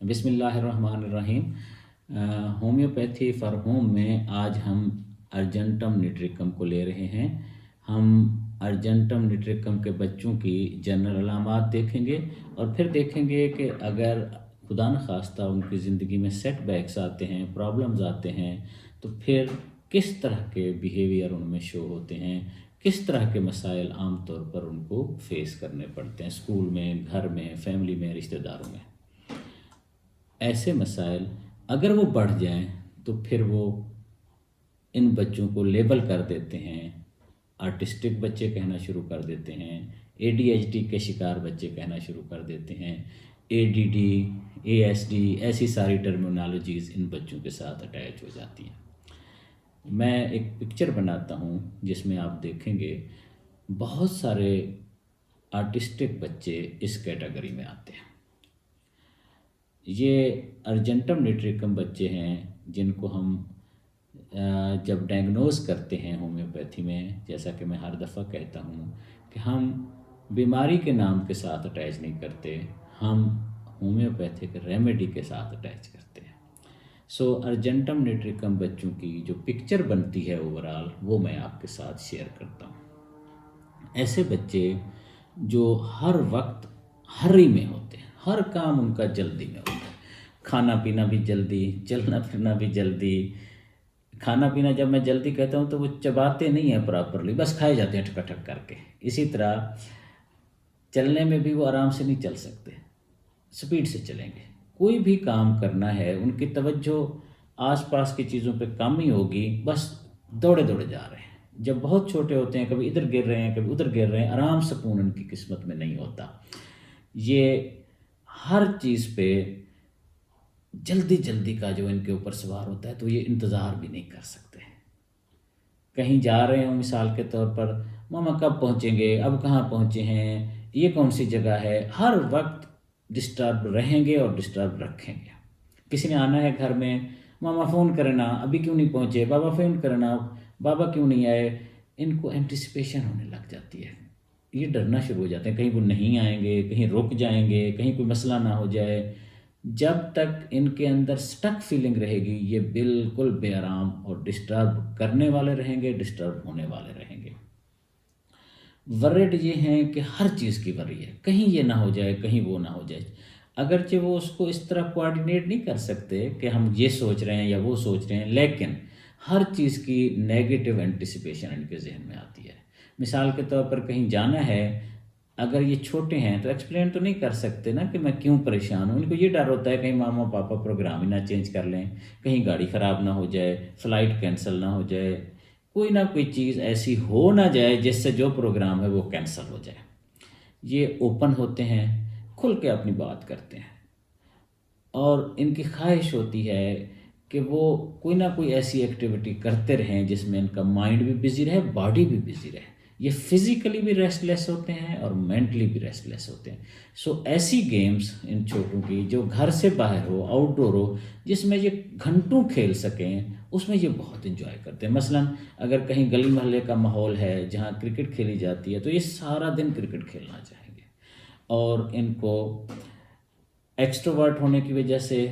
بسم اللہ الرحمن الرحیم۔ ہومیوپیتھی فار ہوم میں آج ہم ارجنٹم نیٹریکم کو لے رہے ہیں۔ ہم ارجنٹم نیٹریکم کے بچوں کی جنرل علامات دیکھیں گے اور پھر دیکھیں گے کہ اگر خدا نخواستہ ان کی زندگی میں سیٹ بیکس آتے ہیں، پرابلمز آتے ہیں، تو پھر کس طرح کے بیہیویئر ان میں شو ہوتے ہیں، کس طرح کے مسائل عام طور پر ان کو فیس کرنے پڑتے ہیں اسکول میں، گھر میں، فیملی میں، رشتہ داروں میں۔ ایسے مسائل اگر وہ بڑھ جائیں تو پھر وہ ان بچوں کو لیبل کر دیتے ہیں، آرٹسٹک بچے کہنا شروع کر دیتے ہیں، اے ڈی ایچ ڈی کے شکار بچے کہنا شروع کر دیتے ہیں، A D D, A S D, ایسی ساری ٹرمینالوجیز ان بچوں کے ساتھ اٹیچ ہو جاتی ہیں۔ میں ایک پکچر بناتا ہوں جس میں آپ دیکھیں گے بہت سارے آرٹسٹک بچے اس کیٹیگری میں آتے ہیں۔ یہ ارجنٹم نیٹریکم بچے ہیں جن کو ہم جب ڈائگنوز کرتے ہیں ہومیوپیتھی میں، جیسا کہ میں ہر دفعہ کہتا ہوں کہ ہم بیماری کے نام کے ساتھ اٹیچ نہیں کرتے، ہم ہومیوپیتھک ریمیڈی کے ساتھ اٹیچ کرتے ہیں۔ ارجنٹم نیٹریکم بچوں کی جو پکچر بنتی ہے اوورال، وہ میں آپ کے ساتھ شیئر کرتا ہوں۔ ایسے بچے جو ہر وقت ہری میں ہوتے ہیں، ہر کام ان کا جلدی میں ہوتا ہے، کھانا پینا بھی جلدی، چلنا پھرنا بھی جلدی۔ کھانا پینا جب میں جلدی کہتا ہوں تو وہ چباتے نہیں ہیں پراپرلی، بس کھائے جاتے ہیں ٹھک ٹھک کر کے۔ اسی طرح چلنے میں بھی وہ آرام سے نہیں چل سکتے، سپیڈ سے چلیں گے۔ کوئی بھی کام کرنا ہے ان کی توجہ آس پاس کی چیزوں پہ کم ہی ہوگی، بس دوڑے دوڑے جا رہے ہیں۔ جب بہت چھوٹے ہوتے ہیں، کبھی ادھر گر رہے ہیں، کبھی ادھر گر رہے ہیں، آرام سکون ان کی قسمت میں نہیں ہوتا۔ یہ ہر چیز پہ جلدی جلدی کا جو ان کے اوپر سوار ہوتا ہے، تو یہ انتظار بھی نہیں کر سکتے۔ کہیں جا رہے ہوں مثال کے طور پر، ماما کب پہنچیں گے، اب کہاں پہنچے ہیں، یہ کون سی جگہ ہے، ہر وقت ڈسٹرب رہیں گے اور ڈسٹرب رکھیں گے۔ کسی نے آنا ہے گھر میں، ماما فون کرنا، ابھی کیوں نہیں پہنچے، بابا فون کرنا، بابا کیوں نہیں آئے۔ ان کو اینٹیسپیشن ہونے لگ جاتی ہے، یہ ڈرنا شروع ہو جاتے ہیں کہیں وہ نہیں آئیں گے، کہیں رک جائیں گے، کہیں کوئی مسئلہ نہ ہو جائے۔ جب تک ان کے اندر سٹک فیلنگ رہے گی، یہ بالکل بے آرام اور ڈسٹرب کرنے والے رہیں گے، ڈسٹرب ہونے والے رہیں گے۔ ورڈ یہ ہیں کہ ہر چیز کی وری ہے، کہیں یہ نہ ہو جائے، کہیں وہ نہ ہو جائے۔ اگرچہ وہ اس کو اس طرح کوآرڈینیٹ نہیں کر سکتے کہ ہم یہ سوچ رہے ہیں یا وہ سوچ رہے ہیں، لیکن ہر چیز کی نیگیٹو اینٹیسپیشن ان کے ذہن میں آتی ہے۔ مثال کے طور پر کہیں جانا ہے، اگر یہ چھوٹے ہیں تو ایکسپلین تو نہیں کر سکتے نا کہ میں کیوں پریشان ہوں۔ ان کو یہ ڈر ہوتا ہے کہیں ماما پاپا پروگرام ہی نہ چینج کر لیں، کہیں گاڑی خراب نہ ہو جائے، فلائٹ کینسل نہ ہو جائے، کوئی نہ کوئی چیز ایسی ہو نہ جائے جس سے جو پروگرام ہے وہ کینسل ہو جائے۔ یہ اوپن ہوتے ہیں، کھل کے اپنی بات کرتے ہیں، اور ان کی خواہش ہوتی ہے کہ وہ کوئی نہ کوئی ایسی ایکٹیویٹی کرتے رہیں جس میں ان کا مائنڈ بھی بزی رہے، باڈی بھی بزی رہے۔ یہ فزیکلی بھی ریسٹ لیس ہوتے ہیں اور مینٹلی بھی ریسٹ لیس ہوتے ہیں۔ ایسی گیمز ان چھوٹوں کی جو گھر سے باہر ہو، آؤٹ ڈور ہو، جس میں یہ گھنٹوں کھیل سکیں، اس میں یہ بہت انجوائے کرتے ہیں۔ مثلا اگر کہیں گلی محلے کا ماحول ہے جہاں کرکٹ کھیلی جاتی ہے، تو یہ سارا دن کرکٹ کھیلنا چاہیں گے۔ اور ان کو ایکسٹروورٹ ہونے کی وجہ سے،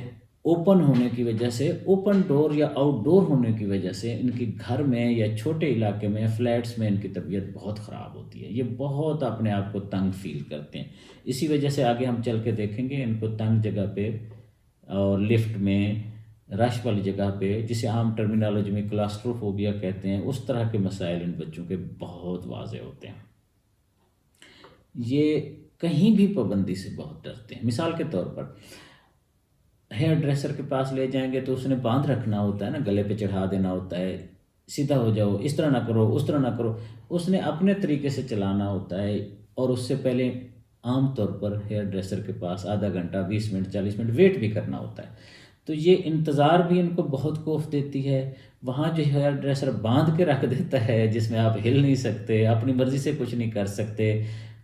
اوپن ہونے کی وجہ سے، اوپن ڈور یا آؤٹ ڈور ہونے کی وجہ سے، ان کی گھر میں یا چھوٹے علاقے میں، فلیٹس میں ان کی طبیعت بہت خراب ہوتی ہے۔ یہ بہت اپنے آپ کو تنگ فیل کرتے ہیں۔ اسی وجہ سے آگے ہم چل کے دیکھیں گے ان کو تنگ جگہ پہ اور لفٹ میں، رش والی جگہ پہ، جسے عام ٹرمینالوجی میں کلاسٹروفوبیا کہتے ہیں، اس طرح کے مسائل ان بچوں کے بہت واضح ہوتے ہیں۔ یہ کہیں بھی پابندی سے بہت ڈرتے ہیں۔ مثال کے طور پر ہیئر ڈریسر کے پاس لے جائیں گے تو اس نے باندھ رکھنا ہوتا ہے نا، گلے پہ چڑھا دینا ہوتا ہے، سیدھا ہو جاؤ، اس طرح نہ کرو، اس طرح نہ کرو، اس نے اپنے طریقے سے چلانا ہوتا ہے۔ اور اس سے پہلے عام طور پر ہیئر ڈریسر کے پاس آدھا گھنٹہ، 20 منٹ، 40 منٹ ویٹ بھی کرنا ہوتا ہے۔ تو یہ انتظار بھی ان کو بہت خوف دیتی ہے۔ وہاں جو ہیئر ڈریسر باندھ کے رکھ دیتا ہے، جس میں آپ ہل نہیں سکتے، اپنی مرضی سے کچھ نہیں کر سکتے،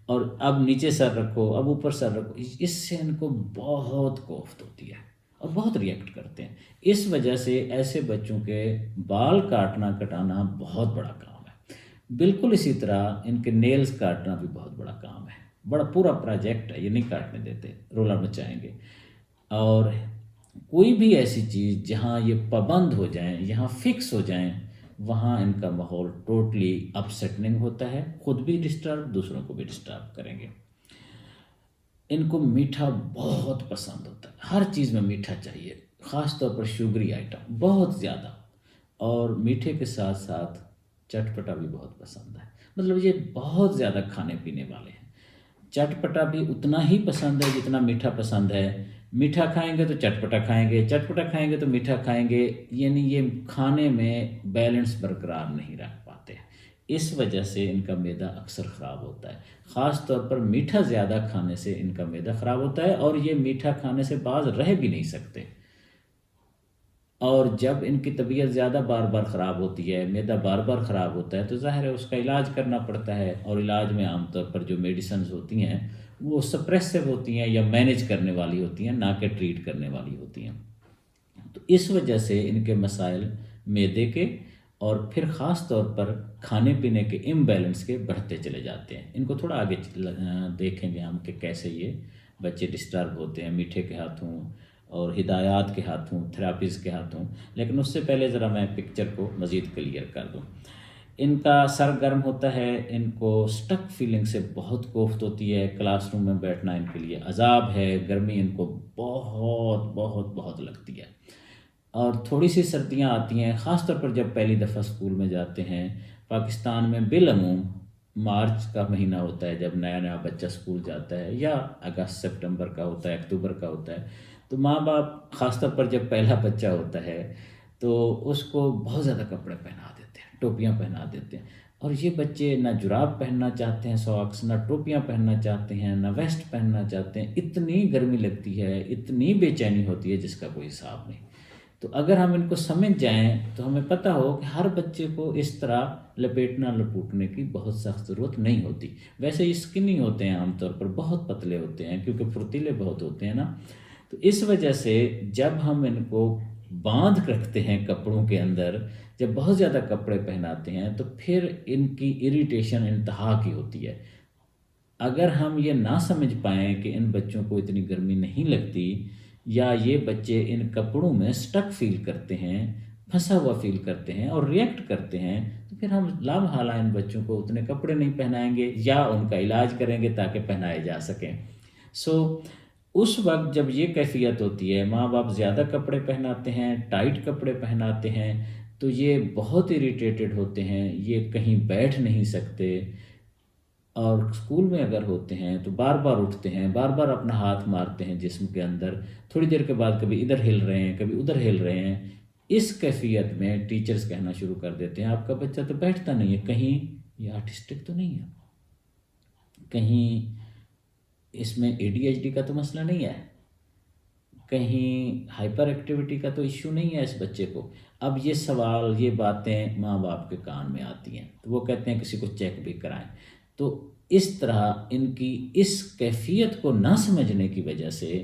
اور اب نیچے سر رکھو، اب اوپر سر رکھو، اس سے ان کو بہت کوفت ہوتی ہے اور بہت ریئیکٹ کرتے ہیں۔ اس وجہ سے ایسے بچوں کے بال کٹانا بہت بڑا کام ہے۔ بالکل اسی طرح ان کے نیلز کاٹنا بھی بہت بڑا کام ہے، بڑا پورا پروجیکٹ ہے، یہ نہیں کاٹنے دیتے، رولا مچائیں گے۔ اور کوئی بھی ایسی چیز جہاں یہ پابند ہو جائیں، یہاں فکس ہو جائیں، وہاں ان کا ماحول ٹوٹلی اپسیٹنگ ہوتا ہے، خود بھی ڈسٹرب، دوسروں کو بھی ڈسٹرب کریں گے۔ ان کو میٹھا بہت پسند ہوتا ہے، ہر چیز میں میٹھا چاہیے، خاص طور پر شوگری آئٹم بہت زیادہ، اور میٹھے کے ساتھ ساتھ چٹپٹا بھی بہت پسند ہے۔ مطلب یہ بہت زیادہ کھانے پینے والے ہیں۔ چٹپٹا بھی اتنا ہی پسند ہے جتنا میٹھا پسند ہے۔ میٹھا کھائیں گے تو چٹپٹا کھائیں گے، چٹپٹا کھائیں گے تو میٹھا کھائیں گے، یعنی یہ کھانے میں بیلنس برقرار نہیں رکھ پاتے۔ اس وجہ سے ان کا معدہ اکثر خراب ہوتا ہے، خاص طور پر میٹھا زیادہ کھانے سے ان کا معدہ خراب ہوتا ہے، اور یہ میٹھا کھانے سے باز رہ بھی نہیں سکتے۔ اور جب ان کی طبیعت زیادہ بار بار خراب ہوتی ہے، معدہ بار بار خراب ہوتا ہے، تو ظاہر ہے اس کا علاج کرنا پڑتا ہے، اور علاج میں عام طور پر جو میڈیسنز ہوتی ہیں وہ سپریسو ہوتی ہیں یا مینیج کرنے والی ہوتی ہیں، نہ کہ ٹریٹ کرنے والی ہوتی ہیں۔ تو اس وجہ سے ان کے مسائل معدے کے اور پھر خاص طور پر کھانے پینے کے امبیلنس کے بڑھتے چلے جاتے ہیں۔ ان کو تھوڑا آگے دیکھیں گے ہم کہ کیسے یہ بچے ڈسٹرب ہوتے ہیں میٹھے کے ہاتھوں اور ہدایات کے ہاتھوں، تھراپیز کے ہاتھوں۔ لیکن اس سے پہلے ذرا میں پکچر کو مزید کلیئر کر دوں۔ ان کا سر گرم ہوتا ہے، ان کو سٹک فیلنگ سے بہت کوفت ہوتی ہے، کلاس روم میں بیٹھنا ان کے لیے عذاب ہے، گرمی ان کو بہت بہت بہت لگتی ہے۔ اور تھوڑی سی سردیاں آتی ہیں، خاص طور پر جب پہلی دفعہ اسکول میں جاتے ہیں۔ پاکستان میں بالعموم مارچ کا مہینہ ہوتا ہے جب نیا نیا بچہ اسکول جاتا ہے، یا اگست سپٹمبر کا ہوتا ہے، اکتوبر کا ہوتا ہے۔ تو ماں باپ خاص طور پر جب پہلا بچہ ہوتا ہے تو اس کو بہت زیادہ کپڑے پہنا دیتے ہیں، ٹوپیاں پہنا دیتے ہیں، اور یہ بچے نہ جراب پہننا چاہتے ہیں، ساکس، نہ ٹوپیاں پہننا چاہتے ہیں، نہ ویسٹ پہننا چاہتے ہیں۔ اتنی گرمی لگتی ہے، اتنی بے چینی ہوتی ہے جس کا کوئی حساب نہیں۔ تو اگر ہم ان کو سمجھ جائیں تو ہمیں پتہ ہو کہ ہر بچے کو اس طرح لپیٹنا لپوٹنے کی بہت سخت ضرورت نہیں ہوتی۔ ویسے یہ اسکنی ہوتے ہیں عام طور پر، بہت پتلے ہوتے ہیں کیونکہ پھرتیلے بہت ہوتے ہیں نا۔ تو اس وجہ سے جب ہم ان کو باندھ رکھتے ہیں کپڑوں کے اندر، جب بہت زیادہ کپڑے پہناتے ہیں، تو پھر ان کی اریٹیشن انتہا کی ہوتی ہے۔ اگر ہم یہ نہ سمجھ پائیں کہ ان بچوں کو اتنی گرمی نہیں لگتی، یا یہ بچے ان کپڑوں میں سٹک فیل کرتے ہیں، پھنسا ہوا فیل کرتے ہیں اور ریئیکٹ کرتے ہیں، تو پھر ہم لامحالہ ان بچوں کو اتنے کپڑے نہیں پہنائیں گے، یا ان کا علاج کریں گے تاکہ پہنائے جا سکیں۔ اس وقت جب یہ کیفیت ہوتی ہے، ماں باپ زیادہ کپڑے پہناتے ہیں، ٹائٹ کپڑے پہناتے ہیں، تو یہ بہت اریٹیٹڈ ہوتے ہیں، یہ کہیں بیٹھ نہیں سکتے، اور اسکول میں اگر ہوتے ہیں تو بار بار اٹھتے ہیں، بار بار اپنا ہاتھ مارتے ہیں جسم کے اندر، تھوڑی دیر کے بعد کبھی ادھر ہل رہے ہیں، کبھی ادھر ہل رہے ہیں۔ اس کیفیت میں ٹیچرز کہنا شروع کر دیتے ہیں، آپ کا بچہ تو بیٹھتا نہیں ہے، کہیں یہ آرٹسٹک تو نہیں ہے، کہیں اس میں ADHD کا تو مسئلہ نہیں ہے، کہیں ہائپر ایکٹیویٹی کا تو ایشو نہیں ہے اس بچے کو۔ اب یہ سوال، یہ باتیں ماں باپ کے کان میں آتی ہیں، تو وہ کہتے ہیں کسی کو چیک بھی کرائیں۔ تو اس طرح ان کی اس کیفیت کو نہ سمجھنے کی وجہ سے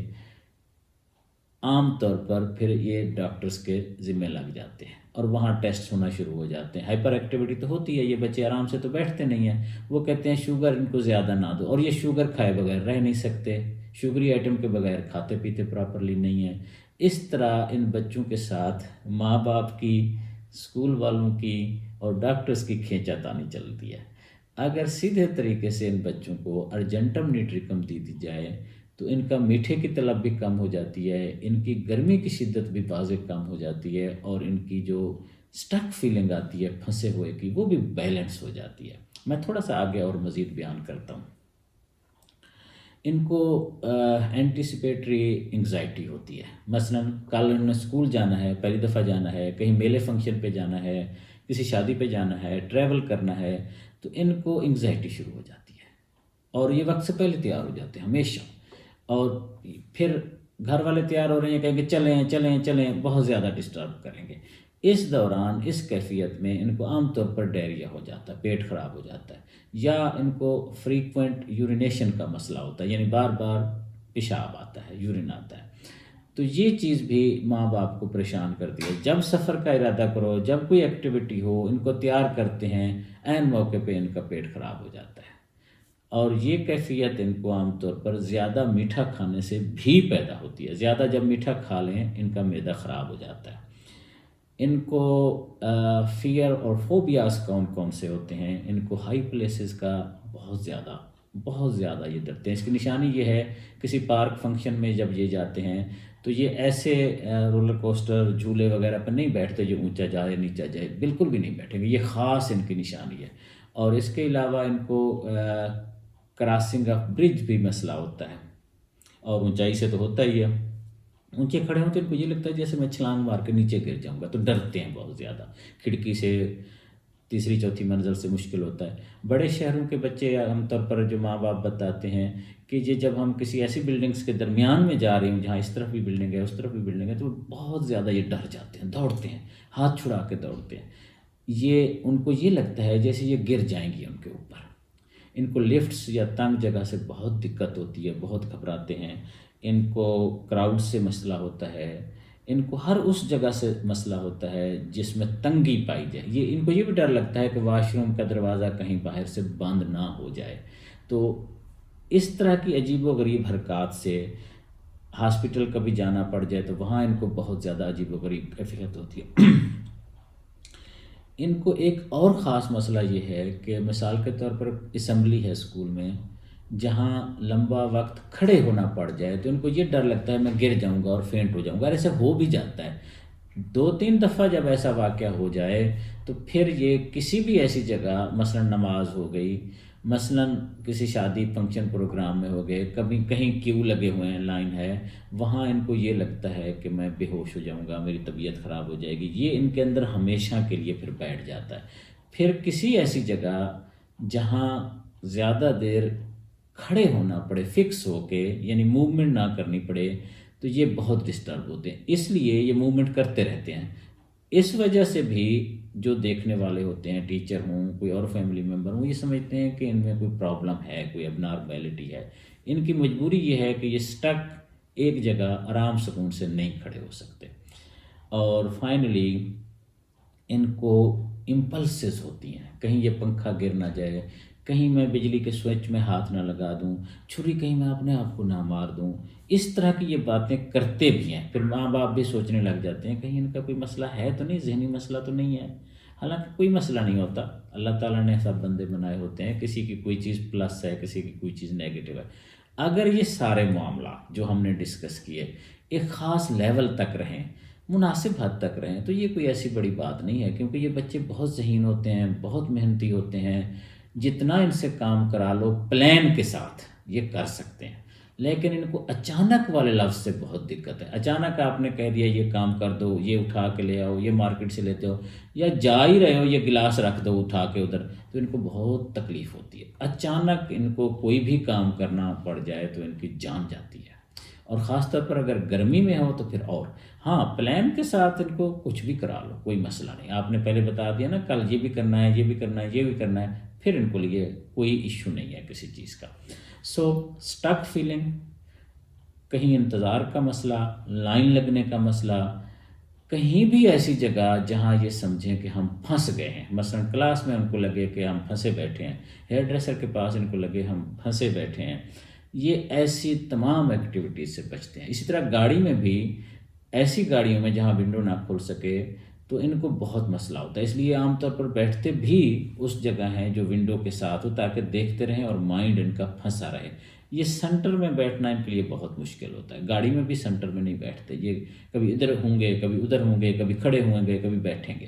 عام طور پر پھر یہ ڈاکٹرز کے ذمہ لگ جاتے ہیں، اور وہاں ٹیسٹ ہونا شروع ہو جاتے ہیں۔ ہائپر ایکٹیویٹی تو ہوتی ہے، یہ بچے آرام سے تو بیٹھتے نہیں ہیں، وہ کہتے ہیں شوگر ان کو زیادہ نہ دو، اور یہ شوگر کھائے بغیر رہ نہیں سکتے، شوگری آئٹم کے بغیر کھاتے پیتے پراپرلی نہیں ہیں۔ اس طرح ان بچوں کے ساتھ ماں باپ کی، اسکول والوں کی اور ڈاکٹرز کی کھینچا تانی چلتی ہے۔ اگر سیدھے طریقے سے ان بچوں کو ارجنٹم نیٹریکم دی جائے تو ان کا میٹھے کی طلب بھی کم ہو جاتی ہے، ان کی گرمی کی شدت بھی واضح کم ہو جاتی ہے، اور ان کی جو سٹک فیلنگ آتی ہے پھنسے ہوئے کی، وہ بھی بیلنس ہو جاتی ہے۔ میں تھوڑا سا آگے اور مزید بیان کرتا ہوں۔ ان کو اینٹیسپیٹری انگزائٹی ہوتی ہے، مثلا کل انہوں نے اسکول جانا ہے، پہلی دفعہ جانا ہے، کہیں میلے فنکشن پہ جانا ہے، کسی شادی پہ جانا ہے، ٹریول کرنا ہے، تو ان کو انگزائٹی شروع ہو جاتی ہے، اور یہ وقت سے پہلے تیار ہو جاتے ہیں ہمیشہ، اور پھر گھر والے تیار ہو رہے ہیں، کہیں گے چلیں چلیں چلیں، بہت زیادہ ڈسٹرب کریں گے۔ اس دوران اس کیفیت میں ان کو عام طور پر ڈائریا ہو جاتا ہے، پیٹ خراب ہو جاتا ہے، یا ان کو فریکوینٹ یورینیشن کا مسئلہ ہوتا ہے، یعنی بار بار پیشاب آتا ہے، یورین آتا ہے۔ تو یہ چیز بھی ماں باپ کو پریشان کرتی ہے۔ جب سفر کا ارادہ کرو، جب کوئی ایکٹیویٹی ہو، ان کو تیار کرتے ہیں، عین موقع پہ ان کا پیٹ خراب ہو جاتا ہے، اور یہ کیفیت ان کو عام طور پر زیادہ میٹھا کھانے سے بھی پیدا ہوتی ہے. زیادہ جب میٹھا کھا لیں ان کا معدہ خراب ہو جاتا ہے. ان کو فیئر اور فوبیاز کون کون سے ہوتے ہیں؟ ان کو ہائی پلیسز کا بہت زیادہ یہ ڈرتے ہیں. اس کی نشانی یہ ہے کسی پارک فنکشن میں جب یہ جاتے ہیں تو یہ ایسے رولر کوسٹر جھولے وغیرہ پر نہیں بیٹھتے جو اونچا جائے نیچا جائے، بالکل بھی نہیں بیٹھیں گے. یہ خاص ان کی نشانی ہے. اور اس کے علاوہ ان کو کراسنگ آف برج بھی مسئلہ ہوتا ہے، اور اونچائی سے تو ہوتا ہی ہے. اونچے کھڑے ہوں تو ان کو یہ لگتا ہے جیسے میں چھلانگ مار کے نیچے گر جاؤں گا، تو ڈرتے ہیں بہت زیادہ. کھڑکی سے تیسری چوتھی منزل سے مشکل ہوتا ہے. بڑے شہروں کے بچے عام طور پر جو ماں باپ بتاتے ہیں کہ یہ جب ہم کسی ایسی بلڈنگس کے درمیان میں جا رہے ہوں جہاں اس طرف بھی بلڈنگ ہے اس طرف بھی بلڈنگ ہے، تو بہت زیادہ یہ ڈر جاتے ہیں، دوڑتے ہیں، ہاتھ چھڑا کے دوڑتے ہیں. یہ ان کو یہ لگتا ہے جیسے یہ گر جائیں گی ان کے اوپر. ان کو لفٹس یا تنگ جگہ سے بہت دقت ہوتی ہے، بہت گھبراتے ہیں. ان کو کراؤڈ سے مسئلہ ہوتا ہے. ان کو ہر اس جگہ سے مسئلہ ہوتا ہے جس میں تنگی پائی جائے. ان کو یہ بھی ڈر لگتا ہے کہ واش روم کا دروازہ کہیں باہر سے بند نہ ہو جائے. تو اس طرح کی عجیب و غریب حرکات سے ہاسپٹل کبھی جانا پڑ جائے تو وہاں ان کو بہت زیادہ عجیب و غریب کیفیت ہوتی ہے. ان کو ایک اور خاص مسئلہ یہ ہے کہ مثال کے طور پر اسمبلی ہے اسکول میں، جہاں لمبا وقت کھڑے ہونا پڑ جائے تو ان کو یہ ڈر لگتا ہے میں گر جاؤں گا اور فینٹ ہو جاؤں گا. ایسا ہو بھی جاتا ہے. 2-3 دفعہ جب ایسا واقعہ ہو جائے تو پھر یہ کسی بھی ایسی جگہ، مثلا نماز ہو گئی، مثلا کسی شادی فنکشن پروگرام میں ہو گئے، کبھی کہیں کیو لگے ہوئے ہیں، لائن ہے، وہاں ان کو یہ لگتا ہے کہ میں بے ہوش ہو جاؤں گا، میری طبیعت خراب ہو جائے گی. یہ ان کے اندر ہمیشہ کے لیے پھر بیٹھ جاتا ہے. پھر کسی ایسی جگہ جہاں زیادہ دیر کھڑے ہونا پڑے فکس ہو کے، یعنی موومنٹ نہ کرنی پڑے، تو یہ بہت ڈسٹرب ہوتے ہیں. اس لیے یہ موومنٹ کرتے رہتے ہیں. اس وجہ سے بھی جو دیکھنے والے ہوتے ہیں، ٹیچر ہوں کوئی اور فیملی ممبر ہوں، یہ سمجھتے ہیں کہ ان میں کوئی پرابلم ہے، کوئی اب نارمیلٹی ہے. ان کی مجبوری یہ ہے کہ یہ سٹک ایک جگہ آرام سکون سے نہیں کھڑے ہو سکتے. اور فائنلی ان کو امپلسز ہوتی ہیں، کہیں یہ پنکھا گر نہ جائے، کہیں میں بجلی کے سوئچ میں ہاتھ نہ لگا دوں، چھری کہیں میں اپنے آپ کو نہ مار دوں. اس طرح کی یہ باتیں کرتے بھی ہیں. پھر ماں باپ بھی سوچنے لگ جاتے ہیں کہیں ان کا کوئی مسئلہ ہے تو نہیں، ذہنی مسئلہ تو نہیں ہے. حالانکہ کوئی مسئلہ نہیں ہوتا. اللہ تعالیٰ نے سب بندے بنائے ہوتے ہیں، کسی کی کوئی چیز پلس ہے، کسی کی کوئی چیز نیگیٹو ہے. اگر یہ سارے معاملات جو ہم نے ڈسکس کیے ایک خاص لیول تک رہیں، مناسب حد تک رہیں، تو یہ کوئی ایسی بڑی بات نہیں ہے. کیونکہ یہ بچے بہت ذہین ہوتے ہیں، بہت محنتی ہوتے ہیں. جتنا ان سے کام کرا لو پلان کے ساتھ یہ کر سکتے ہیں. لیکن ان کو اچانک والے لفظ سے بہت دقت ہے. اچانک آپ نے کہہ دیا یہ کام کر دو، یہ اٹھا کے لے آؤ، یہ مارکیٹ سے لیتے ہو، یا جا ہی رہے ہو یہ گلاس رکھ دو اٹھا کے ادھر، تو ان کو بہت تکلیف ہوتی ہے. اچانک ان کو کوئی بھی کام کرنا پڑ جائے تو ان کی جان جاتی ہے. اور خاص طور پر اگر گرمی میں ہو تو پھر اور. ہاں پلان کے ساتھ ان کو کچھ بھی کرا لو، کوئی مسئلہ نہیں. آپ نے پہلے بتا دیا نا کل یہ بھی کرنا ہے، یہ بھی کرنا ہے، یہ بھی کرنا ہے، پھر ان کو لیے کوئی ایشو نہیں ہے کسی چیز کا. سو سٹک فیلنگ، کہیں انتظار کا مسئلہ، لائن لگنے کا مسئلہ، کہیں بھی ایسی جگہ جہاں یہ سمجھیں کہ ہم پھنس گئے ہیں. مثلا کلاس میں ان کو لگے کہ ہم پھنسے بیٹھے ہیں، ہیئر ڈریسر کے پاس ان کو لگے ہم پھنسے بیٹھے ہیں. یہ ایسی تمام ایکٹیویٹیز سے بچتے ہیں. اسی طرح گاڑی میں بھی، ایسی گاڑیوں میں جہاں ونڈو نہ کھل سکے تو ان کو بہت مسئلہ ہوتا ہے. اس لیے عام طور پر بیٹھتے بھی اس جگہ ہیں جو ونڈو کے ساتھ ہو تاکہ دیکھتے رہیں اور مائنڈ ان کا پھنسا رہے. یہ سینٹر میں بیٹھنا ان کے لیے بہت مشکل ہوتا ہے. گاڑی میں بھی سینٹر میں نہیں بیٹھتے. یہ کبھی ادھر ہوں گے، کبھی ادھر ہوں گے، کبھی کھڑے ہوں گے، کبھی بیٹھیں گے.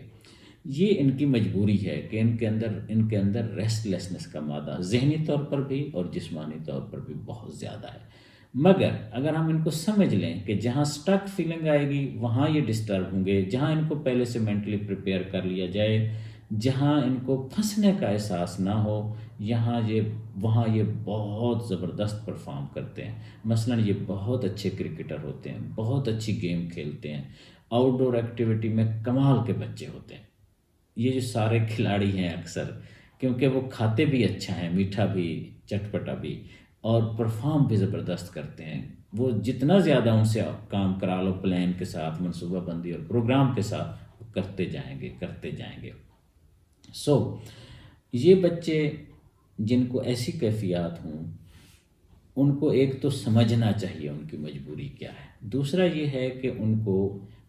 یہ ان کی مجبوری ہے کہ ان کے اندر ریسٹ لیسنس کا مادہ ذہنی طور پر بھی اور جسمانی طور پر بھی بہت زیادہ ہے. مگر اگر ہم ان کو سمجھ لیں کہ جہاں سٹک فیلنگ آئے گی وہاں یہ ڈسٹرب ہوں گے، جہاں ان کو پہلے سے مینٹلی پریپیئر کر لیا جائے، جہاں ان کو پھنسنے کا احساس نہ ہو، وہاں یہ بہت زبردست پرفارم کرتے ہیں. مثلا یہ بہت اچھے کرکٹر ہوتے ہیں، بہت اچھی گیم کھیلتے ہیں، آؤٹ ڈور ایکٹیویٹی میں کمال کے بچے ہوتے ہیں. یہ جو سارے کھلاڑی ہیں اکثر، کیونکہ وہ کھاتے بھی اچھا ہیں، میٹھا بھی، چٹپٹا بھی، اور پرفارم بھی زبردست کرتے ہیں. وہ جتنا زیادہ ان سے کام کرا لو پلان کے ساتھ، منصوبہ بندی اور پروگرام کے ساتھ، وہ کرتے جائیں گے. سو یہ بچے جن کو ایسی کیفیات ہوں ان کو ایک تو سمجھنا چاہیے ان کی مجبوری کیا ہے، دوسرا یہ ہے کہ ان کو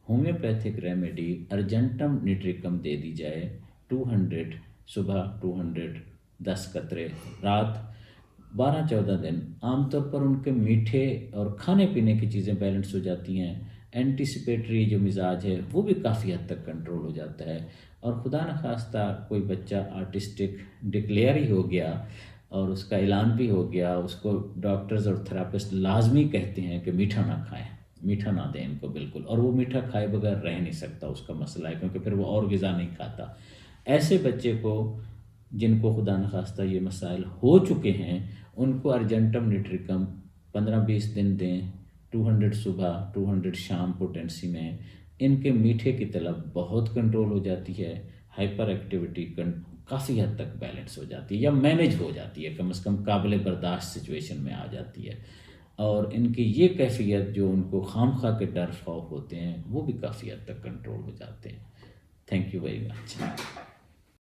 ہومیوپیتھک ریمیڈی ارجنٹم نیٹریکم دے دی جائے 200 صبح 200 10 قطرے رات 12-14 دن، عام طور پر ان کے میٹھے اور کھانے پینے کی چیزیں بیلنس ہو جاتی ہیں، اینٹیسپیٹری جو مزاج ہے وہ بھی کافی حد تک کنٹرول ہو جاتا ہے، اور خدا نخواستہ کوئی بچہ آرٹسٹک ڈکلیئر ہی ہو گیا اور اس کا اعلان بھی ہو گیا، اس کو ڈاکٹرز اور تھراپسٹ لازمی کہتے ہیں کہ میٹھا نہ کھائیں، میٹھا نہ دیں ان کو بالکل، اور وہ میٹھا کھائے بغیر رہ نہیں سکتا، اس کا مسئلہ ہے کیونکہ پھر وہ اور غذا نہیں کھاتا، ایسے بچے کو جن کو خدا نخواستہ یہ مسائل ہو چکے ہیں ان کو ارجنٹم نیٹریکم 15-20 دن دیں، 200 صبح 200 شام پوٹینسی میں، ان کے میٹھے کی طلب بہت کنٹرول ہو جاتی ہے، ہائپر ایکٹیویٹی کافی حد تک بیلنس ہو جاتی ہے یا مینیج ہو جاتی ہے، کم از کم قابل برداشت سچویشن میں آ جاتی ہے، اور ان کی یہ کیفیت جو ان کو خام خواہ کے ڈر خوف ہوتے ہیں وہ بھی کافی حد تک کنٹرول ہو جاتے ہیں۔ Thank you very much.